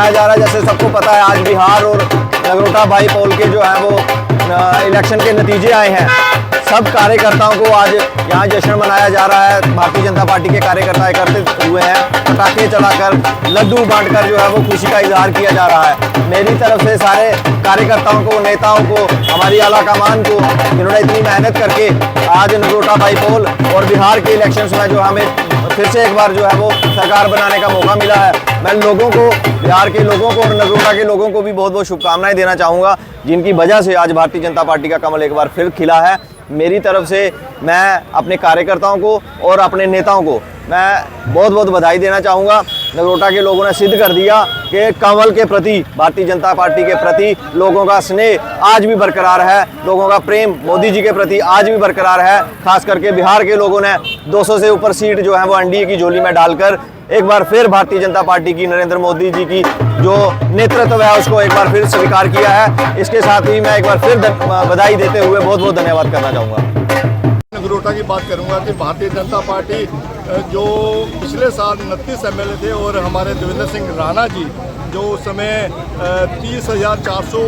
मनाया जा रहा है। जैसे सबको पता है आज बिहार और नगरोटा बाईपोल के जो है वो इलेक्शन के नतीजे आए हैं। सब कार्यकर्ताओं को आज यहाँ जश्न मनाया जा रहा है। भारतीय जनता पार्टी के कार्यकर्ता एकत्रित हुए हैं, पटाखे चलाकर, लड्डू बांटकर जो है वो खुशी का इजहार किया जा रहा है। मेरी तरफ से सारे कार्यकर्ताओं को, नेताओं को, हमारी आला कमान को, जिन्होंने इतनी मेहनत करके आज नगरोटा बाईपोल और बिहार के इलेक्शंस में जो हमें फिर से एक बार जो है वो सरकार बनाने का मौका मिला है, मैं लोगों को, बिहार के लोगों को और नगरोटा के लोगों को भी बहुत बहुत शुभकामनाएं देना चाहूँगा, जिनकी वजह से आज भारतीय जनता पार्टी का कमल एक बार फिर खिला है। मेरी तरफ से मैं अपने कार्यकर्ताओं को और अपने नेताओं को मैं बहुत बहुत बधाई देना चाहूँगा। नगरोटा के लोगों ने सिद्ध कर दिया कि कमल के प्रति, भारतीय जनता पार्टी के प्रति लोगों का स्नेह आज भी बरकरार है, लोगों का प्रेम मोदी जी के प्रति आज भी बरकरार है। खास करके बिहार के लोगों ने 200 से ऊपर सीट जो है वो एनडीए की झोली में डालकर एक बार फिर भारतीय जनता पार्टी की, नरेंद्र मोदी जी की जो नेतृत्व है उसको एक बार फिर स्वीकार किया है। इसके साथ ही मैं एक बार फिर बधाई देते हुए बहुत बहुत धन्यवाद करना चाहूँगा। नगरोटा की बात करूंगा कि भारतीय जनता पार्टी जो पिछले साल 29 एमएलए थे और हमारे देवेंद्र सिंह राणा जी जो उस समय 30,400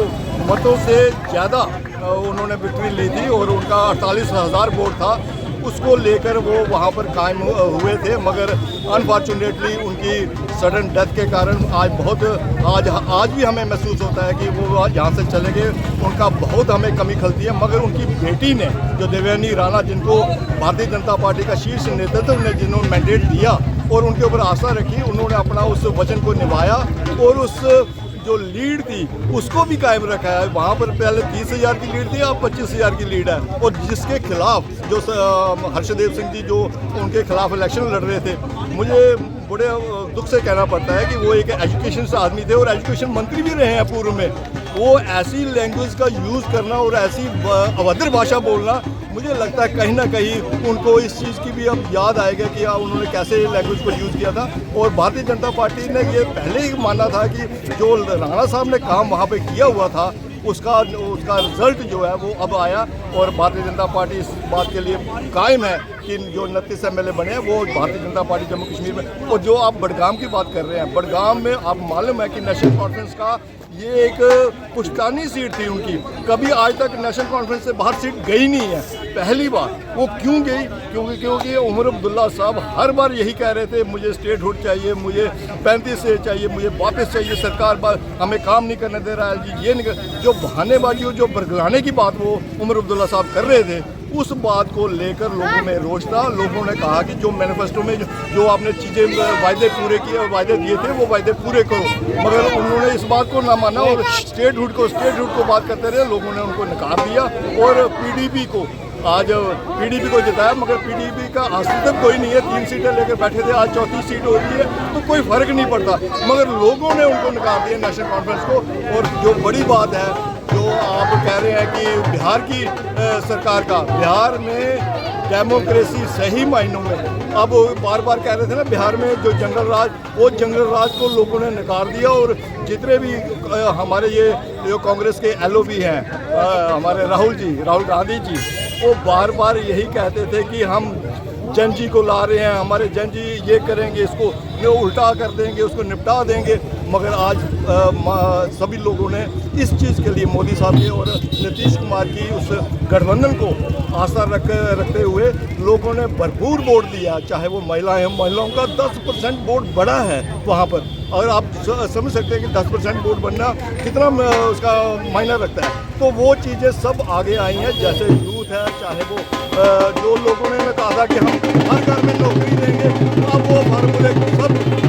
मतों से ज़्यादा उन्होंने विक्ट्री ली थी और उनका 48,000 वोट था, उसको लेकर वो वहाँ पर कायम हुए थे। मगर अनफॉर्चुनेटली उनकी सडन डेथ के कारण आज भी हमें महसूस होता है कि वो यहाँ से चले गए, उनका बहुत हमें कमी खलती है। मगर उनकी बेटी ने, जो देवयानी राणा, जिनको भारतीय जनता पार्टी का शीर्ष नेतृत्व ने जिन्होंने मैंडेट दिया और उनके ऊपर आशा रखी, उन्होंने अपना उस वचन को निभाया और उस जो लीड थी उसको भी कायम रखा है। वहाँ पर पहले 30,000 की लीड थी, अब 25,000 की लीड है। और जिसके खिलाफ जो हर्षदेव सिंह जी जो उनके खिलाफ इलेक्शन लड़ रहे थे, मुझे बड़े दुख से कहना पड़ता है कि वो एक एजुकेशन से आदमी थे और एजुकेशन मंत्री भी रहे हैं पूर्व में। वो ऐसी लैंग्वेज का यूज़ करना और ऐसी अभद्र भाषा बोलना, मुझे लगता है कहीं ना कहीं उनको इस चीज़ की भी अब याद आएगा कि उन्होंने कैसे लैंग्वेज को यूज़ किया था। और भारतीय जनता पार्टी ने ये पहले ही माना था कि जो राणा साहब ने काम वहाँ पे किया हुआ था उसका रिजल्ट जो है वो अब आया। और भारतीय जनता पार्टी इस बात के लिए कायम है कि जो 29 एमएलए बने हैं वो भारतीय जनता पार्टी जम्मू कश्मीर में। और जो आप बडगाम की बात कर रहे हैं, बडगाम में आप मालूम है कि नेशनल कॉन्फ्रेंस का ये एक पुश्तैनी सीट थी उनकी, कभी आज तक नेशनल कॉन्फ्रेंस से बाहर सीट गई नहीं है, पहली बार। वो क्यों गई? क्योंकि उमर अब्दुल्ला साहब हर बार यही कह रहे थे, मुझे स्टेटहुड चाहिए, मुझे 35 से चाहिए, मुझे वापस चाहिए, सरकार हमें काम नहीं करने दे रहा है जी, ये नहीं। जो बहानेबाजी और जो बरगलाने की बात वो उमर अब्दुल्ला साहब कर रहे थे, उस बात को लेकर लोगों में रोष था। लोगों ने कहा कि जो मैनिफेस्टो में जो आपने चीज़ें वायदे पूरे किए और वायदे दिए थे वो वायदे पूरे करो। मगर उन्होंने इस बात को ना माना और स्टेटहुड को बात करते रहे। लोगों ने उनको नकार दिया और पीडीपी को जिताया। मगर पीडीपी का अस्तित्व कोई नहीं है, 3 सीटें लेकर बैठे थे, आज 34 सीट हो रही है तो कोई फर्क नहीं पड़ता। मगर लोगों ने उनको नकार दिया नेशनल कॉन्फ्रेंस को। और जो बड़ी बात है, जो आप कह रहे हैं कि बिहार की सरकार का, बिहार में डेमोक्रेसी सही मायनों में, अब बार बार कह रहे थे ना बिहार में जो जंगल राज, वो जंगल राज को लोगों ने नकार दिया। और जितने भी हमारे ये जो कांग्रेस के एलओबी हैं, हमारे राहुल गांधी जी, वो बार बार यही कहते थे कि हम जन जी को ला रहे हैं, हमारे जन जी ये करेंगे, इसको ये उल्टा कर देंगे, उसको निपटा देंगे। मगर आज सभी लोगों ने इस चीज़ के लिए मोदी साहब के और नीतीश कुमार की उस गठबंधन को आशा रखते हुए लोगों ने भरपूर वोट दिया। चाहे वो महिलाएं हैं, महिलाओं का 10% वोट बढ़ा है वहाँ पर। और आप समझ सकते हैं कि 10% वोट बनना कितना उसका मायना रखता है। तो वो चीज़ें सब आगे आई हैं, जैसे यूथ है, चाहे वो जो लोगों ने कहा था कि हम हर घर में नौकरी देंगे, अब वो फार्मूले सब